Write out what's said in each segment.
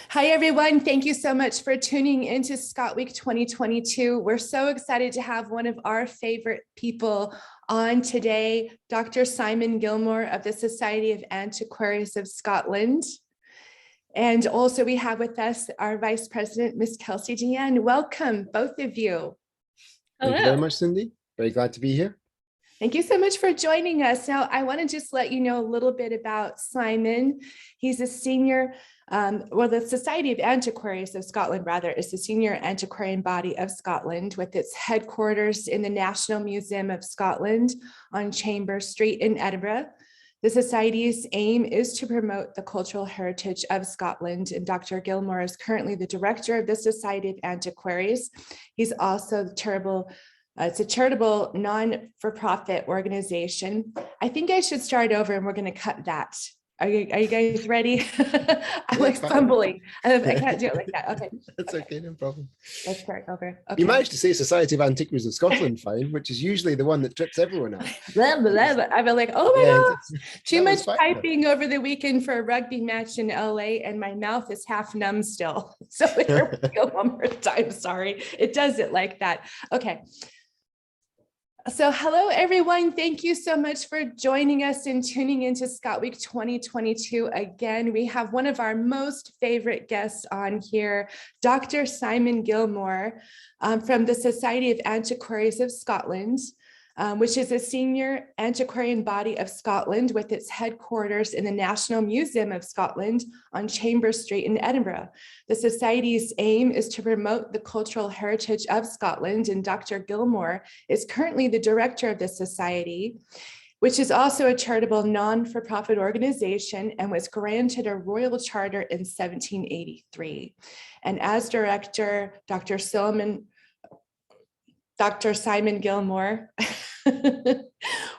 Hi, everyone. Thank you so much for tuning into Scott Week 2022. We're so excited to have one of our favorite people on today, Dr. Simon Gilmour of the Society of Antiquaries of Scotland. And also we have with us our Vice President, Ms. Kelsey Deanne. Welcome, both of you. Hello. Thank you very much, Cindy. Very glad to be here. Thank you so much for joining us. Now, I want to just let you know a little bit about Simon. He's a senior, the Society of Antiquaries of Scotland, rather, is the senior antiquarian body of Scotland with its headquarters in the National Museum of Scotland on Chambers Street in Edinburgh. The Society's aim is to promote the cultural heritage of Scotland, and Dr. Gilmour is currently the director of the Society of Antiquaries. He's also the it's a charitable non-for-profit organization. I think I should start over and we're going to cut that. Are you guys ready? I'm like fumbling. I can't do it like that. Okay. That's okay, no problem. Let's start over. Okay. You managed to say Society of Antiquaries of Scotland fine, which is usually the one that trips everyone up. I've been like, oh my God, too much typing over the weekend for a rugby match in LA and my mouth is half numb still. So here we go one more time. Sorry. It does it like that. Okay. So hello, everyone. Thank you so much for joining us and tuning into Scott Week 2022. Again, we have one of our most favorite guests on here, Dr. Simon Gilmour from the Society of Antiquaries of Scotland, which is a senior antiquarian body of Scotland with its headquarters in the National Museum of Scotland on Chambers Street in Edinburgh. The Society's aim is to promote the cultural heritage of Scotland, and Dr. Gilmour is currently the director of the Society, which is also a charitable non-for-profit organization and was granted a royal charter in 1783. And as director, Dr. Simon Gilmour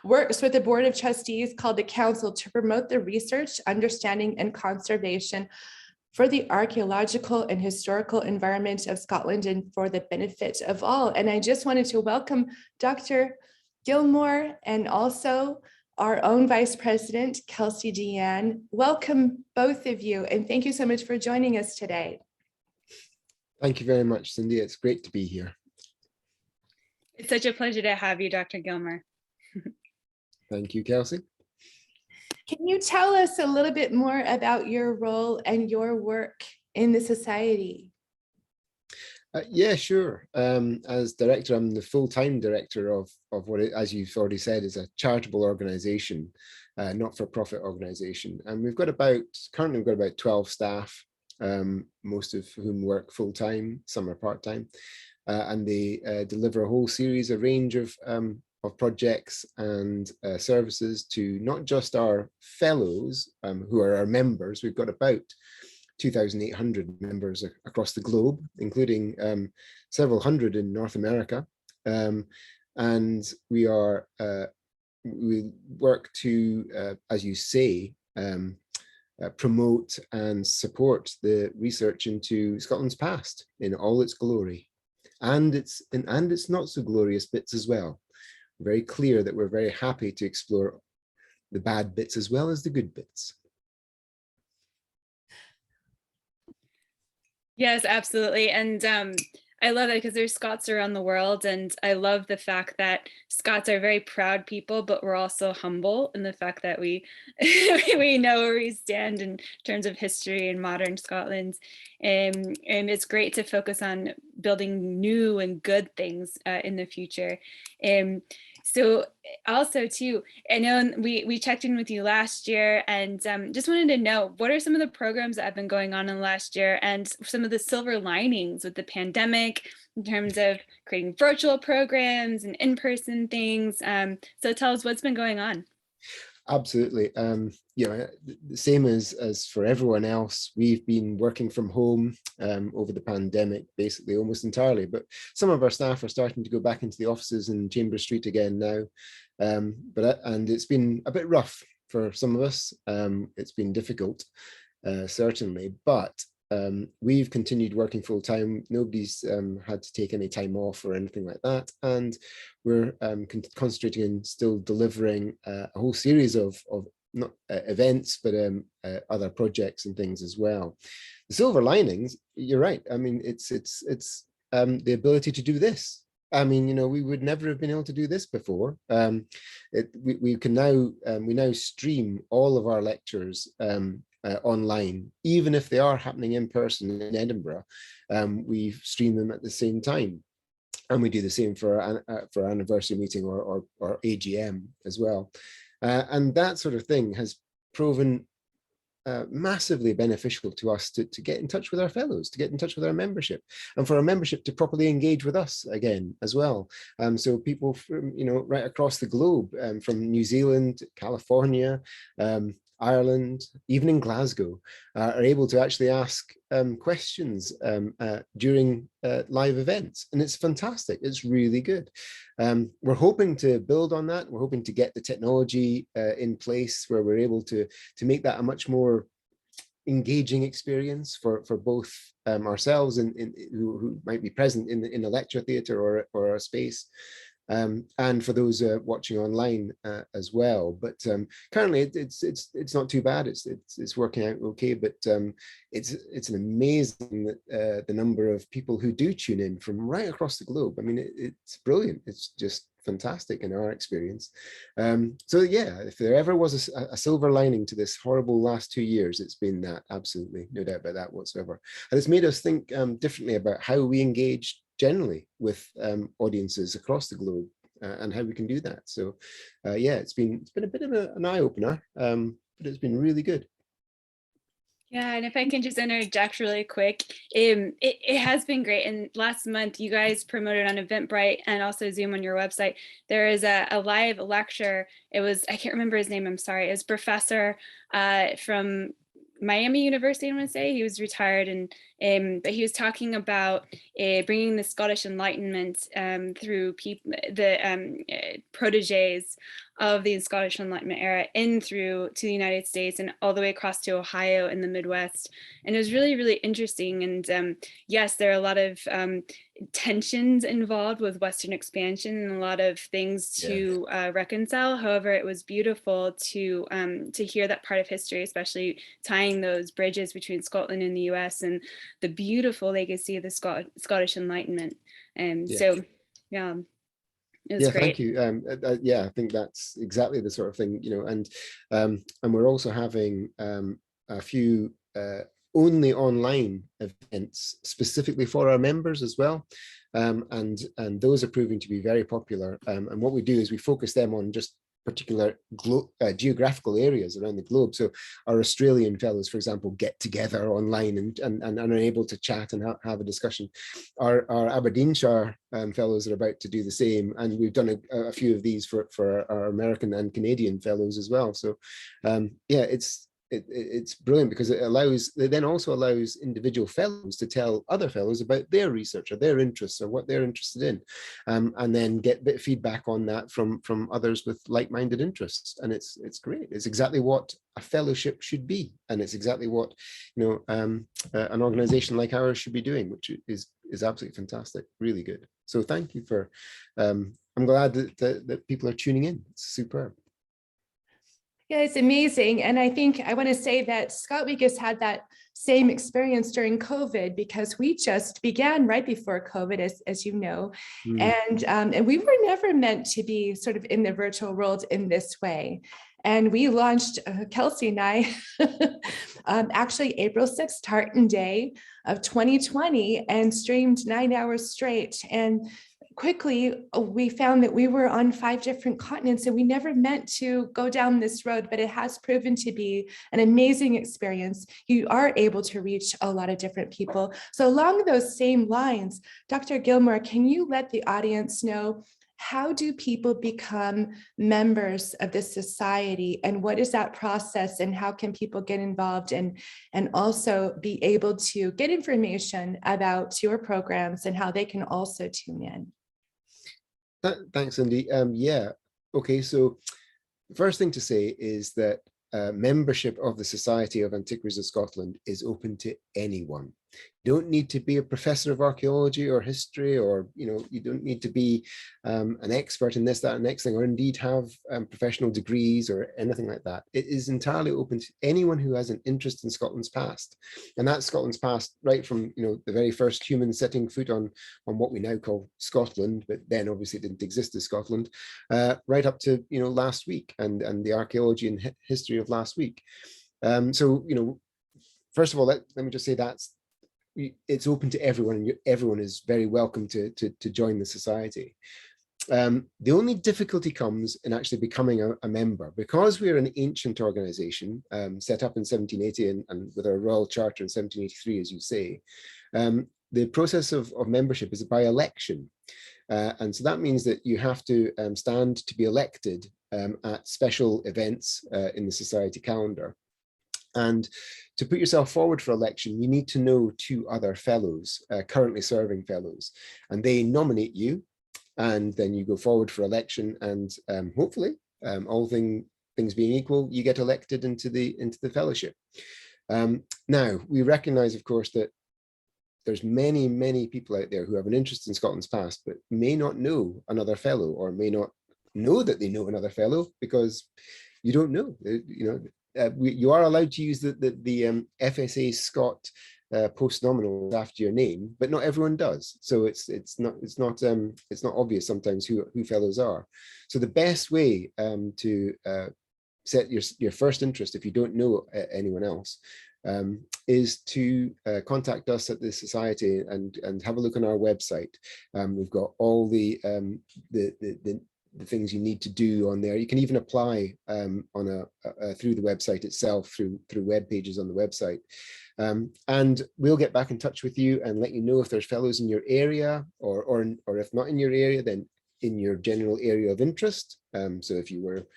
works with the Board of Trustees called the Council to promote the research, understanding, and conservation for the archaeological and historical environment of Scotland and for the benefit of all. And I just wanted to welcome Dr. Gilmour and also our own Vice President, Kelsey Deanne. Welcome, both of you, and thank you so much for joining us today. Thank you very much, Cindy. It's great to be here. It's such a pleasure to have you, Dr. Gilmour. Thank you, Kelsey. Can you tell us a little bit more about your role and your work in the Society? Yeah, sure. As director, I'm the full-time director of what, as you've already said, is a charitable organization, not-for-profit organization. And currently we've got about 12 staff, most of whom work full-time, some are part-time. And they deliver a range of projects and services to not just our fellows who are our members. We've got about 2,800 members across the globe, including several hundred in North America. And we work to, as you say, promote and support the research into Scotland's past in all its glory. And it's not so glorious bits as well. We're very clear that we're very happy to explore the bad bits as well as the good bits. Yes, absolutely. And I love that because there's Scots around the world. And I love the fact that Scots are very proud people, but we're also humble in the fact that we we know where we stand in terms of history and modern Scotland. And it's great to focus on building new and good things in the future. So also too, I know we checked in with you last year and just wanted to know, what are some of the programs that have been going on in the last year and some of the silver linings with the pandemic in terms of creating virtual programs and in-person things. So tell us what's been going on. Absolutely. The same as for everyone else, we've been working from home over the pandemic, basically almost entirely, but some of our staff are starting to go back into the offices in Chambers Street again now. And it's been a bit rough for some of us. It's been difficult, certainly, but we've continued working full time. Nobody's had to take any time off or anything like that. And we're concentrating on still delivering a whole series of not events, but other projects and things as well. The silver linings, you're right. I mean, it's the ability to do this. I mean, you know, we would never have been able to do this before. We can now we now stream all of our lectures online, even if they are happening in person in Edinburgh. We stream them at the same time, and we do the same for our anniversary meeting or AGM as well. And that sort of thing has proven massively beneficial to us to get in touch with our fellows, to get in touch with our membership, and for our membership to properly engage with us again as well. So people from, you know, right across the globe, from New Zealand, California, Ireland, even in Glasgow, are able to actually ask questions during live events, and it's fantastic. It's really good. We're hoping to build on that. We're hoping to get the technology in place where we're able to make that a much more engaging experience for both ourselves and who might be present in a lecture theatre or a space, and for those watching online as well. But currently it's not too bad. It's working out okay. But it's an amazing the number of people who do tune in from right across the globe. I mean, it's brilliant. It's just fantastic in our experience. So yeah, if there ever was a silver lining to this horrible last 2 years, it's been that. Absolutely, no doubt about that whatsoever. And it's made us think differently about how we engage generally with audiences across the globe, and how we can do that. So yeah, it's been a bit of an eye-opener, but it's been really good. Yeah, and if I can just interject really quick, it has been great. And last month, you guys promoted on Eventbrite and also Zoom on your website. There is a live lecture. It was, I can't remember his name, I'm sorry. It was professor from Miami University, I want to say. He was retired, and but he was talking about bringing the Scottish Enlightenment through the proteges of the Scottish Enlightenment era in through to the United States and all the way across to Ohio and the Midwest. And it was really, really interesting. And yes, there are a lot of tensions involved with Western expansion and a lot of things to reconcile. However, it was beautiful to hear that part of history, especially tying those bridges between Scotland and the US and the beautiful legacy of the Scottish Enlightenment. So yeah. Yeah, great. thank you. Yeah, I think that's exactly the sort of thing, you know, and we're also having a few only online events specifically for our members as well, and those are proving to be very popular. And what we do is we focus them on just particular geographical areas around the globe. So our Australian fellows, for example, get together online and are able to chat and have a discussion. Our Aberdeenshire fellows are about to do the same, and we've done a few of these for our American and Canadian fellows as well. So yeah, it's brilliant because it then also allows individual fellows to tell other fellows about their research or their interests or what they're interested in, and then get a bit of feedback on that from others with like-minded interests. And it's great. It's exactly what a fellowship should be, and it's exactly what, you know, an organization like ours should be doing, which is absolutely fantastic. Really good. So thank you for I'm glad that people are tuning in. It's superb. Yeah, it's amazing. And I think I want to say that Scott Week has had that same experience during COVID, because we just began right before COVID, as you know, and we were never meant to be sort of in the virtual world in this way. And we launched, Kelsey and I, actually April 6th, Tartan Day of 2020, and streamed 9 hours straight. And quickly, we found that we were on 5 different continents, and we never meant to go down this road, but it has proven to be an amazing experience. You are able to reach a lot of different people. So along those same lines, Dr. Gilmour, can you let the audience know, how do people become members of this society, and what is that process, and how can people get involved and also be able to get information about your programs and how they can also tune in? Thanks, Cindy. Yeah, okay, so the first thing to say is that membership of the Society of Antiquaries of Scotland is open to anyone. You don't need to be a professor of archaeology or history, or you don't need to be an expert in this, that, and next thing, or indeed have professional degrees or anything like that. It is entirely open to anyone who has an interest in Scotland's past, and that's Scotland's past right from the very first human setting foot on what we now call Scotland, but then obviously it didn't exist as Scotland, right up to last week and the archaeology and history of last week. So first of all, let me just say it's open to everyone, and everyone is very welcome to join the society. The only difficulty comes in actually becoming a member, because we're an ancient organization set up in 1780 and with our royal charter in 1783, as you say. The process of membership is by election. And so that means that you have to stand to be elected at special events in the society calendar. And to put yourself forward for election, you need to know 2 other fellows, currently serving fellows, and they nominate you, and then you go forward for election, and hopefully, all things being equal, you get elected into the fellowship. Now, we recognize, of course, that there's many people out there who have an interest in Scotland's past, but may not know another fellow, or may not know that they know another fellow, because you don't know. You are allowed to use the FSA Scot post-nominal after your name, but not everyone does. So it's not obvious sometimes who fellows are. So the best way to set your first interest, if you don't know anyone else, is to contact us at the Society and have a look on our website. We've got all the things you need to do on there. You can even apply through the website itself, through web pages on the website. And we'll get back in touch with you and let you know if there's fellows in your area, or if not in your area, then in your general area of interest. So if you were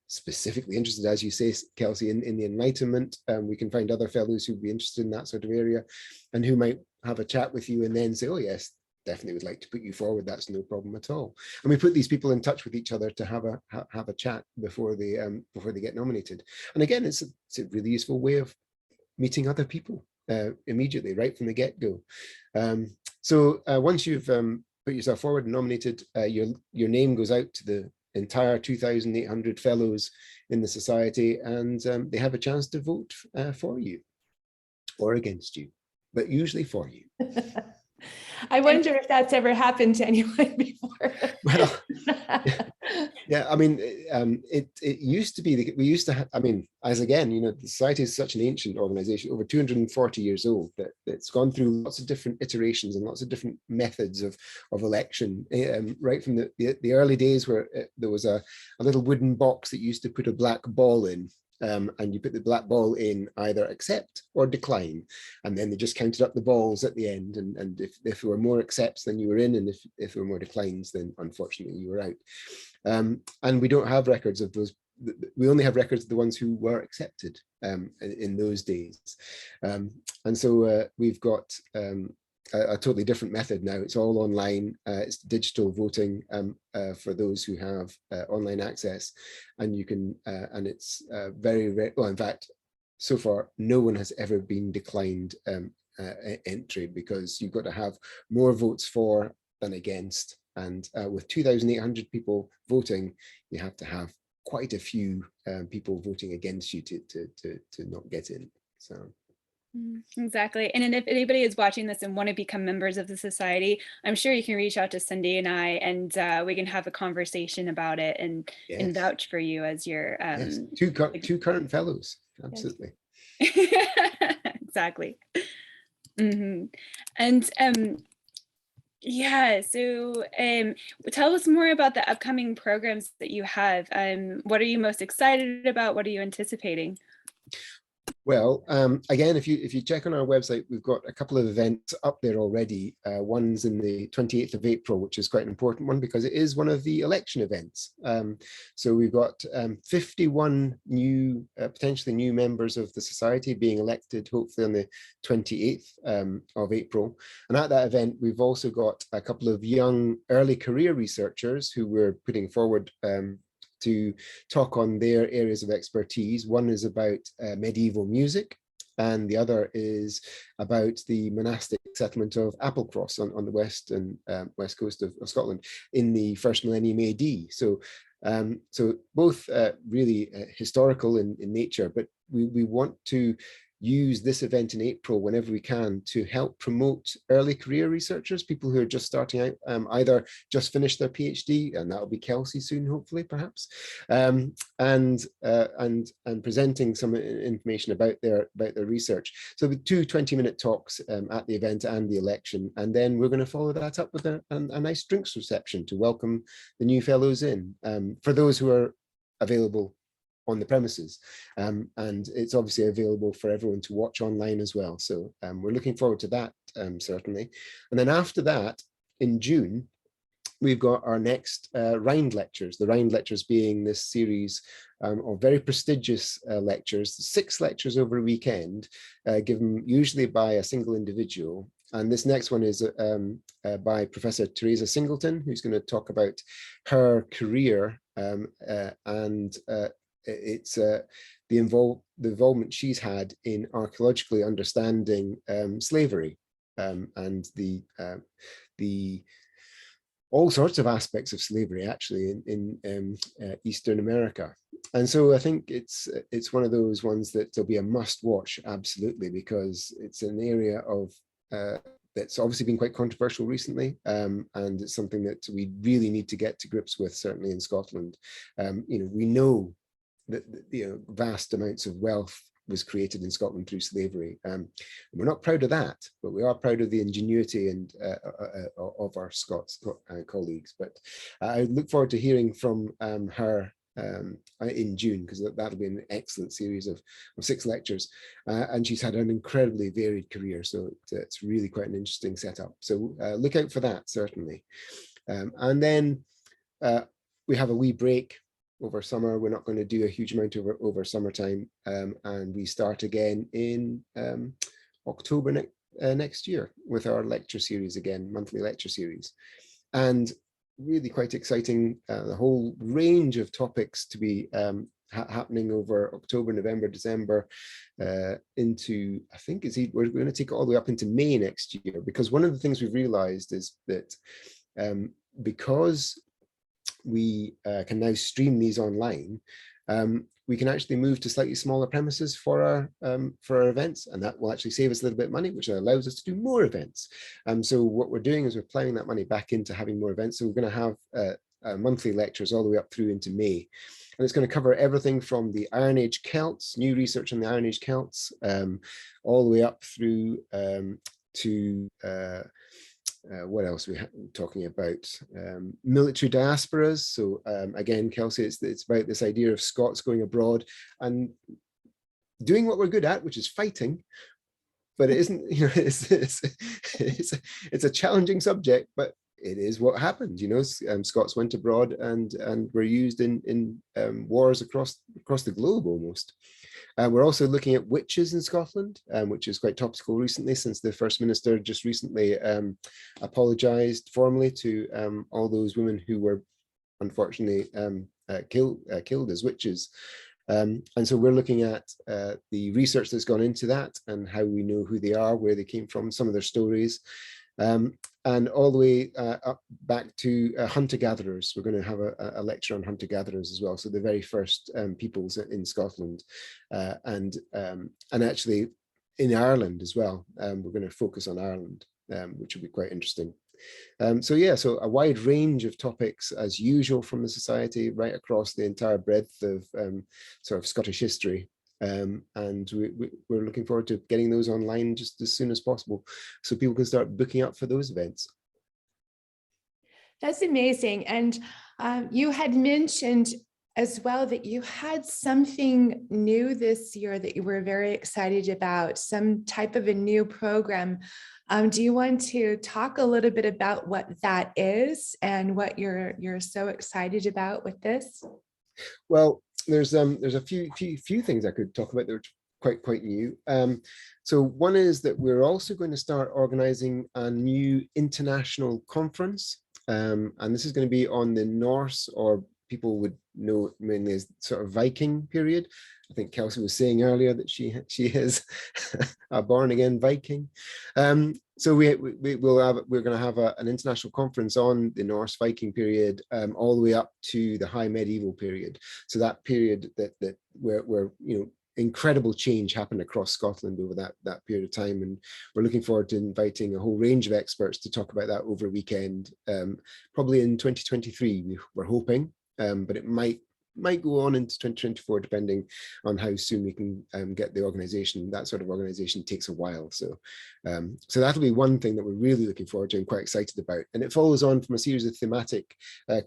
specifically interested, as you say, Kelsey, in the Enlightenment, we can find other fellows who'd be interested in that sort of area, and who might have a chat with you and then say, oh yes, definitely would like to put you forward. That's no problem at all. And we put these people in touch with each other to have a chat before they get nominated. And again, it's a really useful way of meeting other people immediately, right from the get-go. So once you've put yourself forward and nominated, your name goes out to the entire 2,800 fellows in the society, and they have a chance to vote for you or against you, but usually for you. I wonder if that's ever happened to anyone before. Well, yeah, I mean, it used to be, we used to have, I mean, as again, the society is such an ancient organization, over 240 years old, that it's gone through lots of different iterations and lots of different methods of election, right from the early days, where there was a little wooden box that used to put a black ball in. And you put the black ball in either accept or decline, and then they just counted up the balls at the end, and if there were more accepts, then you were in, and if there were more declines, then unfortunately you were out. And we don't have records of those. We only have records of the ones who were accepted in those days, and so we've got a totally different method now. It's all online. It's digital voting for those who have online access, and you can and it's very rare. Well, in fact, so far no one has ever been declined entry, because you've got to have more votes for than against, and with 2,800 people voting, you have to have quite a few people voting against you to not get in. So. Exactly. And if anybody is watching this and want to become members of the society, I'm sure you can reach out to Cindy and I, and we can have a conversation about it and vouch for you as your yes. two current fellows. Absolutely. Exactly. And yeah, so tell us more about the upcoming programs that you have. What are you most excited about? What are you anticipating? Well, again, if you check on our website, we've got a couple of events up there already. One's in the 28th of April, which is quite an important one because it is one of the election events. So we've got 51 new, potentially new members of the society being elected, hopefully on the 28th of April. And at that event, we've also got a couple of young early career researchers who we're putting forward to talk on their areas of expertise. One is about medieval music, and the other is about the monastic settlement of Applecross on the west coast of Scotland in the first millennium AD. So both really historical in nature, but we want to use this event in April whenever we can to help promote early career researchers, people who are just starting out, either just finished their PhD, and that'll be Kelsey soon, hopefully, perhaps, and presenting some information about their research. So the 2 20-minute talks at the event and the election, and then we're going to follow that up with a nice drinks reception to welcome the new fellows in, for those who are available on the premises, and it's obviously available for everyone to watch online as well. So we're looking forward to that, certainly. And then after that, in June, we've got our next Rind Lectures, the Rind Lectures being this series of very prestigious lectures, 6 lectures over a weekend, given usually by a single individual. And this next one is by Professor Teresa Singleton, who's going to talk about her career and it's the involvement she's had in archaeologically understanding slavery and the all sorts of aspects of slavery actually in Eastern America. And so I think it's one of those ones that will be a must watch, absolutely, because it's an area of that's obviously been quite controversial recently, and it's something that we really need to get to grips with, certainly in Scotland. We know that vast amounts of wealth was created in Scotland through slavery. We're not proud of that, but we are proud of the ingenuity and of our Scots colleagues. But I look forward to hearing from her in June, because that'll be an excellent series of 6 lectures. And she's had an incredibly varied career, so it's really quite an interesting setup. So look out for that, certainly. And then we have a wee break over summer. We're not going to do a huge amount over summertime, and we start again in October next year with our lecture series again, monthly lecture series. And really quite exciting, the whole range of topics to be happening over October, November, December, into, I think we're going to take it all the way up into May next year, because one of the things we've realized is that because we can now stream these online, we can actually move to slightly smaller premises for our events, and that will actually save us a little bit of money, which allows us to do more events. So what we're doing is we're plowing that money back into having more events. So we're going to have monthly lectures all the way up through into May, and it's going to cover everything from the Iron Age Celts, new research on the Iron Age Celts, all the way up through to what else we're talking about? Military diasporas. So again, Kelsey, it's about this idea of Scots going abroad and doing what we're good at, which is fighting. But it isn't, it's a challenging subject, but it is what happened. Scots went abroad and were used in wars across the globe almost. We're also looking at witches in Scotland, which is quite topical recently, since the First Minister just recently apologised formally to all those women who were unfortunately killed as witches. And so we're looking at the research that's gone into that and how we know who they are, where they came from, some of their stories. And all the way up back to hunter-gatherers. We're going to have a lecture on hunter-gatherers as well. So the very first peoples in Scotland, and actually in Ireland as well. We're going to focus on Ireland, which will be quite interesting. So a wide range of topics as usual from the Society, right across the entire breadth of sort of Scottish history. And we're looking forward to getting those online just as soon as possible, so people can start booking up for those events. That's amazing. And you had mentioned as well that you had something new this year that you were very excited about, some type of a new program. Do you want to talk a little bit about what that is and what you're so excited about with this? Well, there's a few things I could talk about that are quite new. So one is that we're also going to start organizing a new international conference, and this is going to be on the Norse or people would know mainly as sort of Viking period. I think Kelsey was saying earlier that she is a born again Viking. So we're going to have an international conference on the Norse Viking period, all the way up to the High Medieval period. So that period where incredible change happened across Scotland over that period of time, and we're looking forward to inviting a whole range of experts to talk about that over a weekend, probably in 2023. We're hoping, but it might go on into 2024 depending on how soon we can get the organization. That sort of organization takes a while, so that'll be one thing that we're really looking forward to and quite excited about. And it follows on from a series of thematic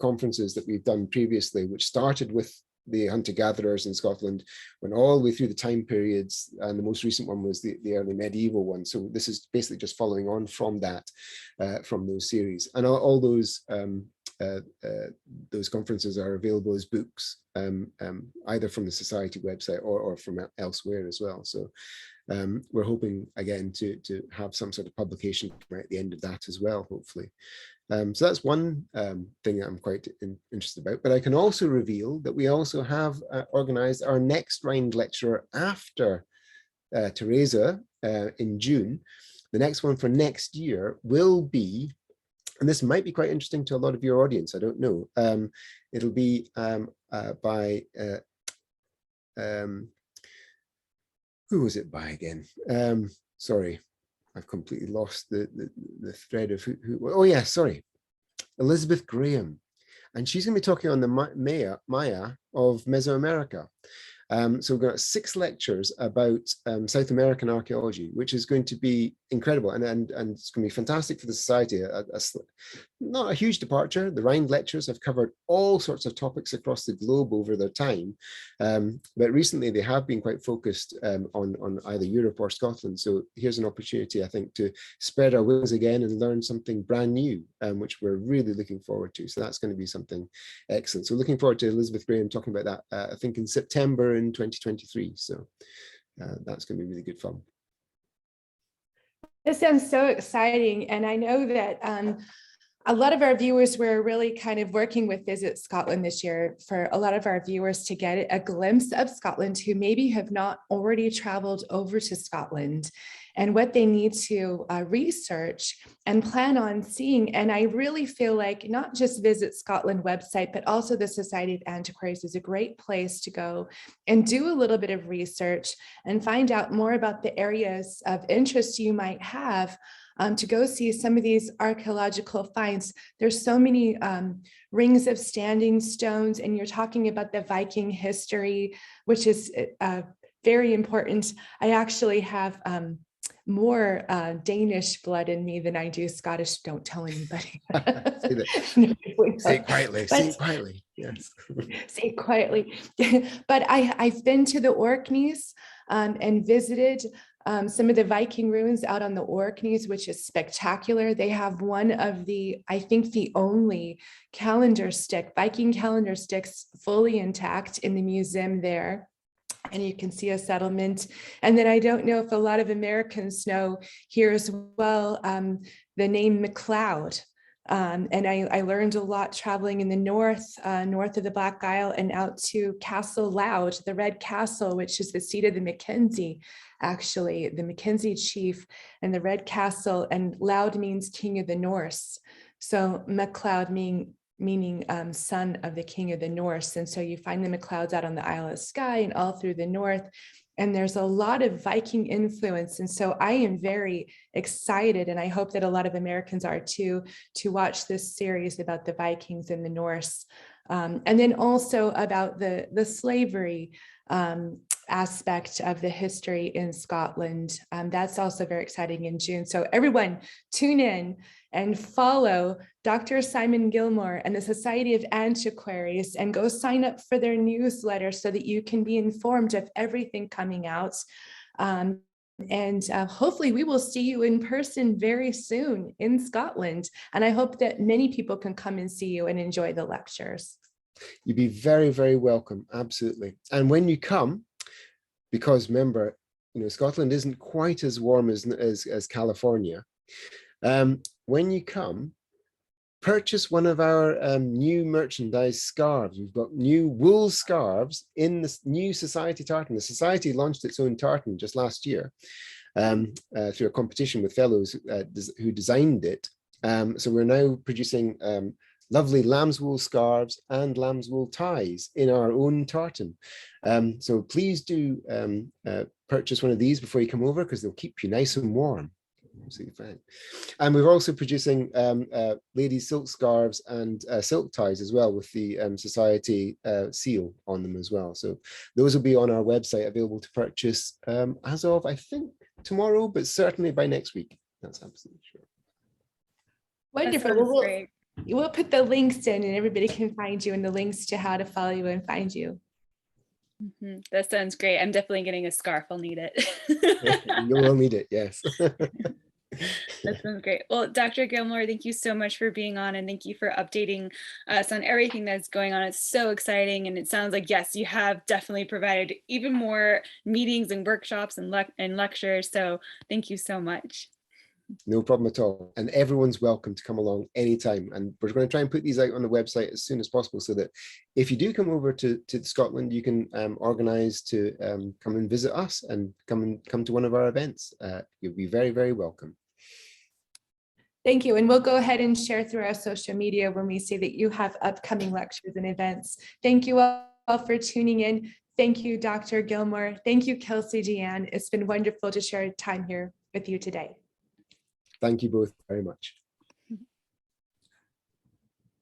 conferences that we've done previously, which started with the hunter-gatherers in Scotland, went all the way through the time periods, and the most recent one was the early medieval one. So this is basically just following on from that, from those series. And all those conferences are available as books, either from the Society website or from elsewhere as well. So we're hoping again to have some sort of publication right at the end of that as well, hopefully. So that's one thing that I'm quite interested about. But I can also reveal that we also have organized our next Rind lecture after Teresa in June. The next one for next year will be, and this might be quite interesting to a lot of your audience, I don't know. It'll be by, who was it by again? Sorry, I've completely lost the thread of who. Oh yeah, sorry, Elizabeth Graham, and she's going to be talking on the Maya of Mesoamerica. So we've got 6 lectures about South American archaeology, which is going to be incredible, and it's going to be fantastic for the Society. Not a huge departure. The Rind lectures have covered all sorts of topics across the globe over their time, but recently they have been quite focused on either Europe or Scotland. So here's an opportunity, I think, to spread our wings again and learn something brand new, which we're really looking forward to. So that's going to be something excellent. So looking forward to Elizabeth Graham talking about that, I think in September in 2023. So that's going to be really good fun. This sounds so exciting. And I know that a lot of our viewers were really kind of working with Visit Scotland this year for a lot of our viewers to get a glimpse of Scotland who maybe have not already traveled over to Scotland and what they need to research and plan on seeing. And I really feel like not just Visit Scotland website, but also the Society of Antiquaries is a great place to go and do a little bit of research and find out more about the areas of interest you might have, to go see some of these archaeological finds. There's so many rings of standing stones, and you're talking about the Viking history, which is very important. I actually have more Danish blood in me than I do Scottish. Don't tell anybody. Say it quietly, say it quietly, yes. Say it quietly. But I've been to the Orkneys and visited some of the Viking ruins out on the Orkneys, which is spectacular. They have one of the, I think the only Viking calendar sticks fully intact in the museum there. And you can see a settlement. And then I don't know if a lot of Americans know here as well, the name MacLeod. And I learned a lot traveling in the north of the Black Isle and out to Castle Loud, the Red Castle, which is the seat of the Mackenzie, actually, the Mackenzie chief, and the Red Castle, and Loud means King of the Norse. So MacLeod meaning son of the King of the Norse. And so you find the MacLeods out on the Isle of Skye and all through the north. And there's a lot of Viking influence. And so I am very excited, and I hope that a lot of Americans are too, to watch this series about the Vikings and the Norse. And then also about the slavery aspect of the history in Scotland. That's also very exciting in June. So everyone tune in and follow Dr. Simon Gilmour and the Society of Antiquaries, and go sign up for their newsletter so that you can be informed of everything coming out. And hopefully we will see you in person very soon in Scotland. And I hope that many people can come and see you and enjoy the lectures. You'd be very, very welcome. Absolutely. And when you come, because remember, Scotland isn't quite as warm as California. When you come, purchase one of our new merchandise scarves. We've got new wool scarves in this new Society tartan. The Society launched its own tartan just last year through a competition with fellows who designed it. So we're now producing lovely lamb's wool scarves and lamb's wool ties in our own tartan. So please do purchase one of these before you come over, because they'll keep you nice and warm. Absolutely fine. And we're also producing ladies' silk scarves and silk ties as well, with the Society seal on them as well. So those will be on our website, available to purchase as of, I think, tomorrow, but certainly by next week. That's absolutely sure. Wonderful. We'll put the links in, and everybody can find you, and the links to how to follow you and find you. Mm-hmm. That sounds great. I'm definitely getting a scarf. I'll need it. You will need it, yes. That sounds great. Well, Dr. Gilmour, thank you so much for being on, and thank you for updating us on everything that's going on. It's so exciting, and it sounds like, yes, you have definitely provided even more meetings and workshops and lectures. So thank you so much. No problem at all. And everyone's welcome to come along anytime. And we're going to try and put these out on the website as soon as possible, so that if you do come over to Scotland, you can organise to come and visit us and come to one of our events. You'll be very, very welcome. Thank you. And we'll go ahead and share through our social media when we see that you have upcoming lectures and events. Thank you all for tuning in. Thank you, Dr. Gilmour. Thank you, Kelsey Deanne. It's been wonderful to share time here with you today. Thank you both very much.